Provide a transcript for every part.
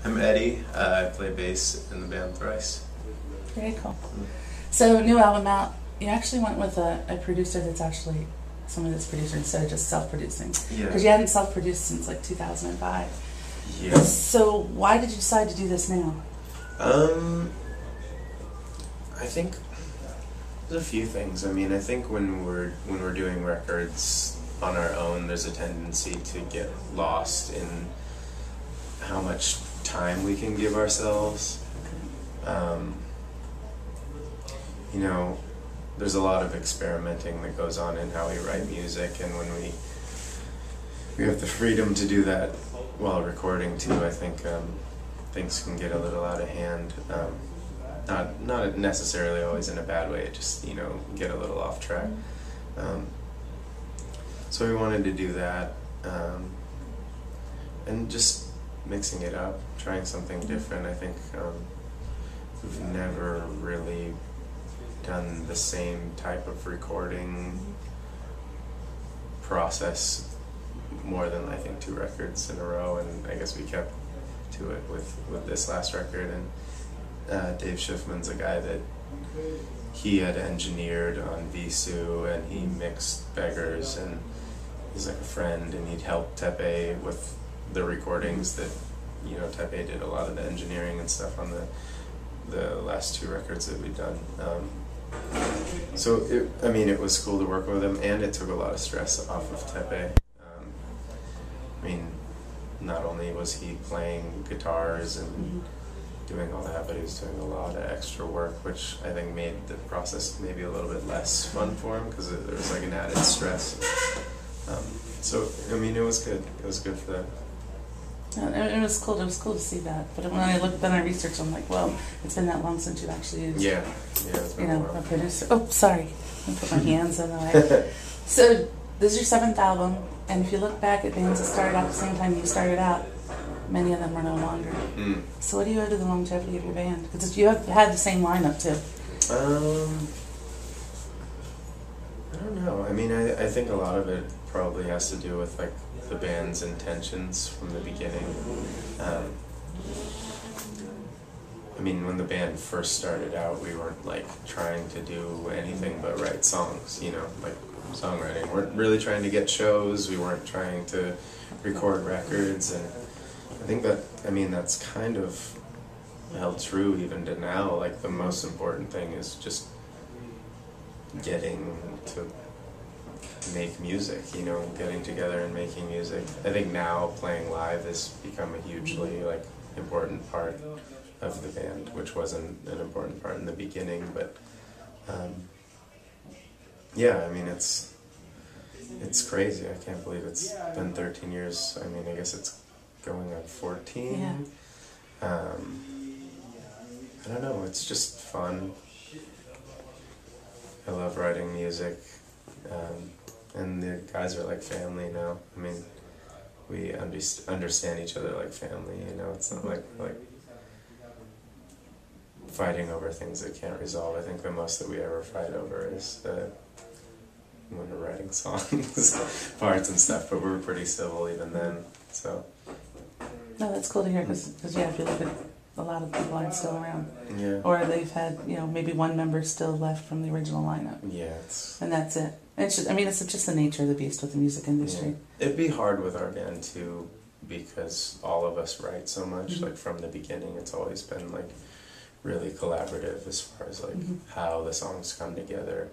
I'm Eddie. I play bass in the band Thrice. Very cool. So, new album out. You actually went with a producer that's actually someone that's producer instead of just self-producing. Yeah. Because you hadn't self-produced since like 2005. Yeah. So, why did you decide to do this now? I think there's a few things. I mean, I think when we're doing records on our own, there's a tendency to get lost in how much time we can give ourselves. You know, there's a lot of experimenting that goes on in how we write music, and when we have the freedom to do that while recording too, I think things can get a little out of hand. Not necessarily always in a bad way, just, you know, get a little off track. So we wanted to do that, and just mixing it up, trying something different. I think we've never really done the same type of recording process more than I think 2 records in a row, and I guess we kept to it with this last record. And Dave Schiffman's a guy that he had engineered on Visu, and he mixed Beggars, and he's like a friend, and he'd help Tepe with the recordings that, you know, Tepe did a lot of the engineering and stuff on the last 2 records that we'd done. So it was cool to work with him, and it took a lot of stress off of Tepe. I mean, not only was he playing guitars and doing all that, but he was doing a lot of extra work, which I think made the process maybe a little bit less fun for him, because there was like an added stress. So I mean, it was good. It was good for that. It was cool. It was cool to see that. But when I looked at my research, I'm like, well, it's been that long since you've actually used, it's been a while. a producer. Oh, sorry, I put my hands in the way. So this is your 7th album, and if you look back at bands that started out the same time you started out, many of them are no longer. So what do you owe to the longevity of your band? Because you have had the same lineup too. I don't know. I mean, I think a lot of it probably has to do with like the band's intentions from the beginning. I mean, when the band first started out, we weren't like trying to do anything but write songs, you know, like songwriting. We weren't really trying to get shows. We weren't trying to record records, and I think that, I mean, that's kind of held true even to now. Like, the most important thing is just getting to make music, you know, getting together and making music. I think now playing live has become a hugely like important part of the band, which wasn't an important part in the beginning, but yeah, I mean, it's crazy. I can't believe it's been 13 years. I mean, I guess it's going on 14. Yeah. I don't know, it's just fun. I love writing music, and the guys are like family now. I mean, we understand each other like family, you know. It's not like fighting over things that can't resolve. I think the most that we ever fight over is when we're writing songs, parts and stuff, but we're pretty civil even then, so. No, that's cool to hear, because yeah, if you look at a lot of people aren't still around. Yeah. Or they've had, you know, maybe one member still left from the original lineup. Yeah, and that's it. It's just, I mean, it's just the nature of the beast with the music industry. Yeah. It'd be hard with our band too, because all of us write so much. Like, from the beginning, it's always been like really collaborative as far as like how the songs come together.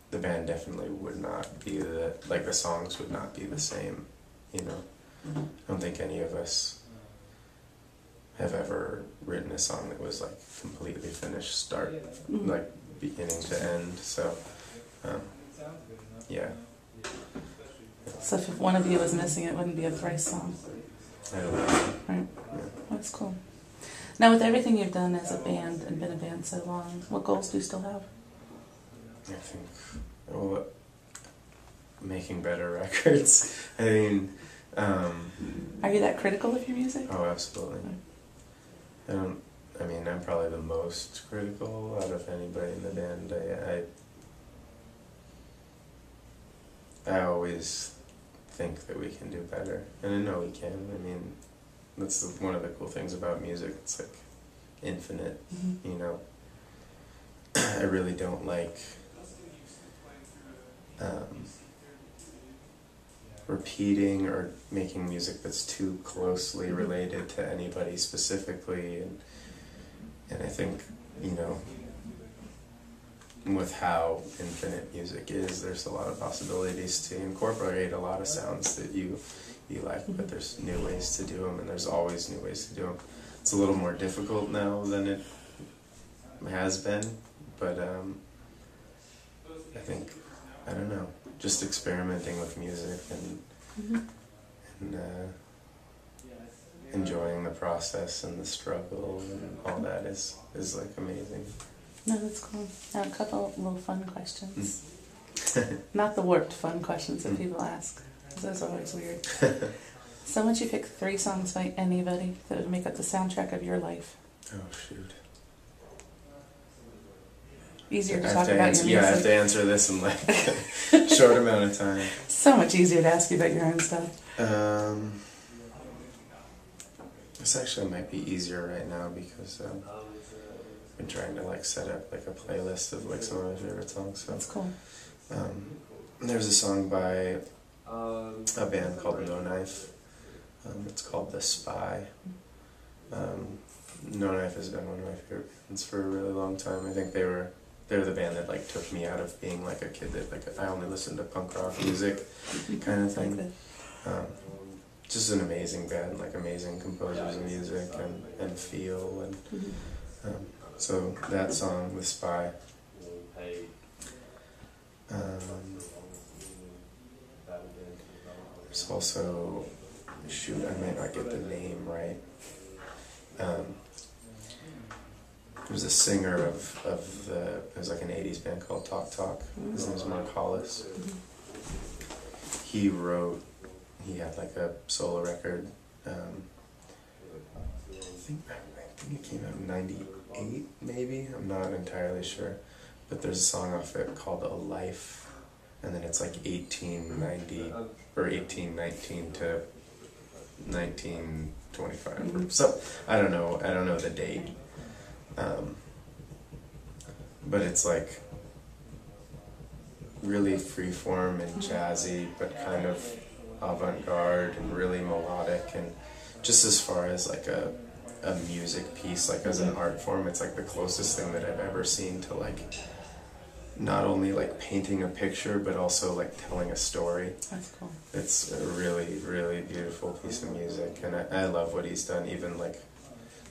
The band definitely would not be the songs would not be the same, you know. I don't think any of us have ever written a song that was like completely finished start, like beginning to end, so yeah. So if one of you was missing, it wouldn't be a Thrice song. I don't know. Right. Yeah. That's cool. Now, with everything you've done as a band and been a band so long, what goals do you still have? I think, well, making better records. I mean, are you that critical of your music? Oh, absolutely. I mean, I'm probably the most critical out of anybody in the band. I always think that we can do better, and I know we can. I mean, That's one of the cool things about music. It's like infinite, you know. I really don't like repeating or making music that's too closely related to anybody specifically, and I think, you know, with how infinite music is, there's a lot of possibilities to incorporate a lot of sounds that you like, but there's new ways to do them, and there's always new ways to do them. It's a little more difficult now than it has been, but I think, I don't know, just experimenting with music and enjoying the process and the struggle and all that is like amazing. No, that's cool. I have a couple little fun questions. Not the warped fun questions that people ask, because those are always weird. So would you pick 3 songs by anybody that would make up the soundtrack of your life? Oh, shoot. Easier to talk about your music. Yeah, I have to answer this in like a short amount of time. So much easier to ask you about your own stuff. This actually might be easier right now because I've been trying to like set up like a playlist of like some of my favorite songs. So that's cool. There's a song by a band called No Knife. It's called The Spy. No Knife has been one of my favorite bands for a really long time. I think they're the band that like took me out of being like a kid that like I only listened to punk rock music kind of thing. Just an amazing band, like amazing composers of music and feel, and so that song, The Spy. There's also, shoot, I might not get the name right. There's a singer of it was like an 80s band called Talk Talk. His name's Mark Hollis. He had like a solo record. I think it came out in '98, maybe. I'm not entirely sure. But there's a song off it called A Life, and then it's like 1890 or 1819 to 1925. So I don't know the date. But it's like really freeform and jazzy, but kind of avant-garde and really melodic, and just as far as like a music piece, like as an art form, it's like the closest thing that I've ever seen to like not only like painting a picture but also like telling a story. That's cool. It's a really, really beautiful piece of music, and I love what he's done. Even like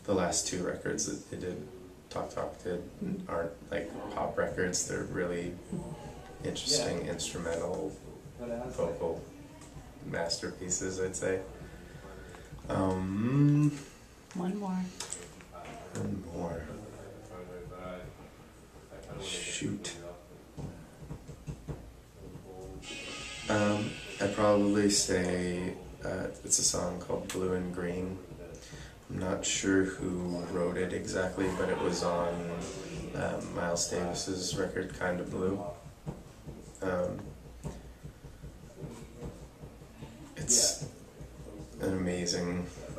the last 2 records that they did, Talk Talk did, aren't like pop records. They're really interesting instrumental vocal masterpieces, I'd say. One more. Shoot. I'd probably say it's a song called Blue and Green. I'm not sure who wrote it exactly, but it was on Miles Davis's record, Kind of Blue. It's an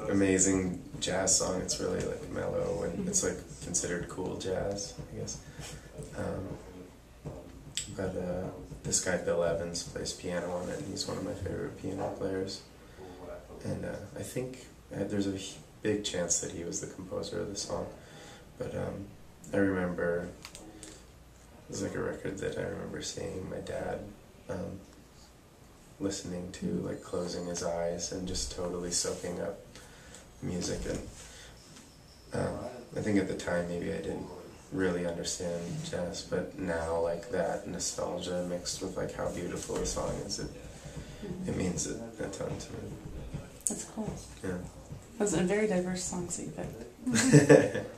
amazing jazz song. It's really like mellow, and it's like considered cool jazz, I guess. But this guy Bill Evans plays piano on it, and he's one of my favorite piano players. And I think there's a big chance that he was the composer of the song. But I remember, it was like a record that I remember seeing my dad listening to, like closing his eyes and just totally soaking up music. And I think at the time maybe I didn't really understand jazz, but now like that nostalgia mixed with like how beautiful the song is, it means a ton to me. That's cool. Yeah. Those are very diverse songs that you picked.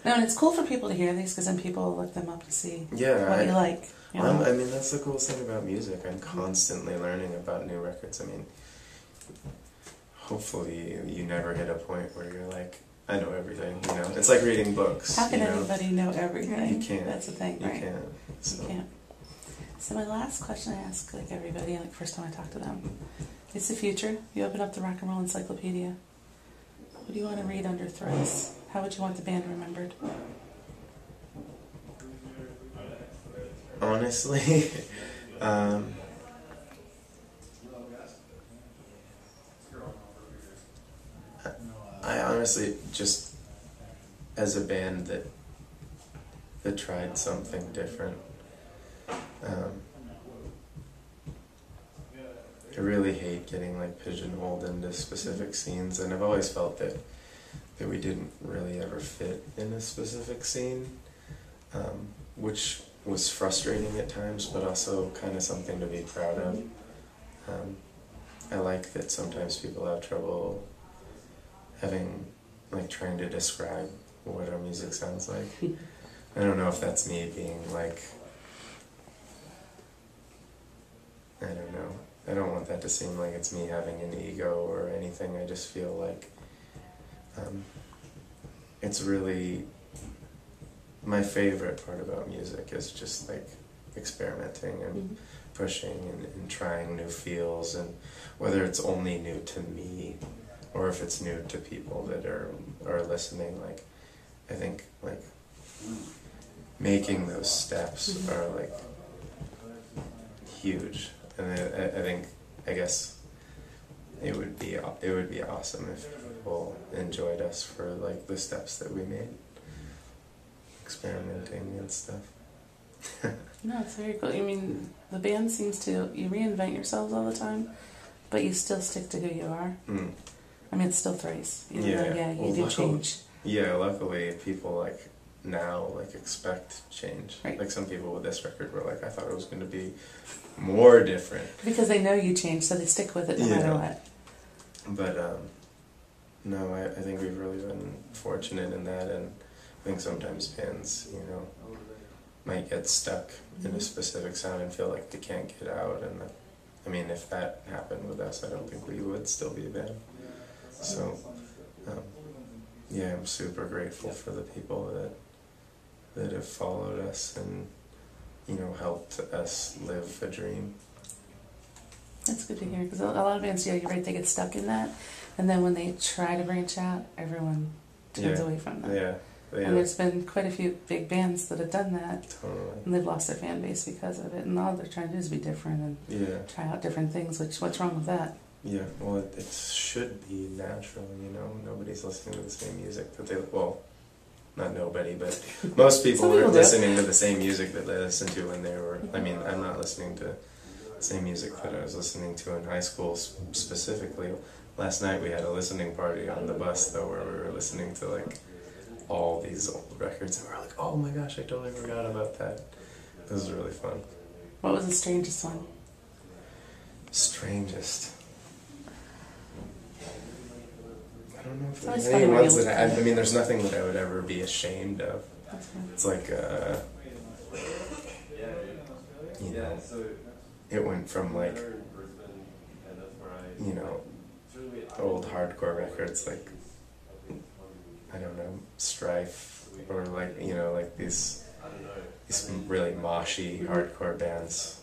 No, and it's cool for people to hear these, because then people will look them up to see what you like. You know? I mean, that's the coolest thing about music. I'm constantly learning about new records. I mean, hopefully you never hit a point where you're like, I know everything, you know? It's like reading books. How can anybody know everything? You can't. That's the thing, right? You can't. So. You can't. So my last question I ask like everybody, like first time I talk to them, it's the future. You open up the Rock and Roll Encyclopedia. What What do you want to read under Thrice? How would you want the band remembered? Honestly, I honestly just, as a band that tried something different. I really hate getting like pigeonholed into specific scenes, and I've always felt that we didn't really ever fit in a specific scene, which was frustrating at times, but also kind of something to be proud of. I like that sometimes people have trouble trying to describe what our music sounds like. I don't know if that's me being like, I don't know. I don't want that to seem like it's me having an ego or anything. I just feel like it's really, my favorite part about music is just like experimenting and pushing and trying new feels, and whether it's only new to me or if it's new to people that are listening. Like, I think like making those steps are like huge. And I guess it would be awesome if people enjoyed us for like the steps that we made, experimenting and stuff. No, it's very cool. I mean, the band seems to, you reinvent yourselves all the time, but you still stick to who you are. I mean, it's still Thrice. You do change. Yeah, luckily people like now like expect change. Right. Like some people with this record were like, I thought it was going to be more different. Because they know you change, so they stick with it no matter what. But no, I think we've really been fortunate in that, and I think sometimes bands, might get stuck in a specific sound and feel like they can't get out. And I mean, if that happened with us, I don't think we would still be a band. So, I'm super grateful for the people that have followed us and helped us live a dream. That's good to hear, because a lot of bands, you're right, they get stuck in that, and then when they try to branch out, everyone turns away from them. Yeah. And there's been quite a few big bands that have done that, and they've lost their fan base because of it, and all they're trying to do is be different and try out different things, what's wrong with that? Yeah, well, it should be natural, nobody's listening to the same music that not nobody, but most people were listening to the same music that they listened to when they were, I mean, I'm not listening to the same music that I was listening to in high school specifically. Last night we had a listening party on the bus, though, where we were listening to, like, all these old records, and we were like, oh my gosh, I totally forgot about that. This was really fun. What was the strangest one? Strangest? I don't know if there's any ones that I mean, there's nothing that I would ever be ashamed of. It's like, it went from like, old hardcore records like, I don't know, Strife, or like, like these really moshy hardcore bands,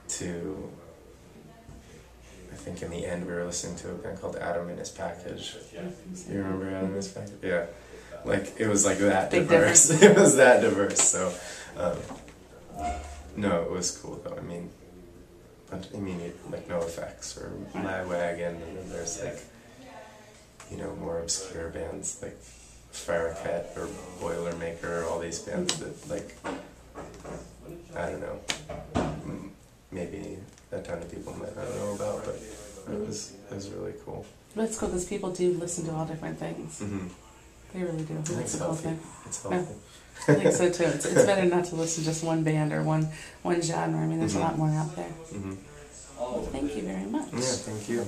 to, I think in the end we were listening to a band called Adam and His Package. You remember Adam and His Package? Yeah. Like, it was like that diverse. It was that diverse, so, no, it was cool though. I mean, like No Effects or Lagwagon, and then there's like, more obscure bands like Farrakhan or Boilermaker, all these bands that, like, I don't know, maybe a ton of people might not know about, but it was really cool. But it's cool because people do listen to all different things. They really do. That's the cool thing. It's healthy. I think so too. It's better not to listen to just one band or one genre. I mean, there's a lot more out there. Well, thank you very much. Yeah, thank you.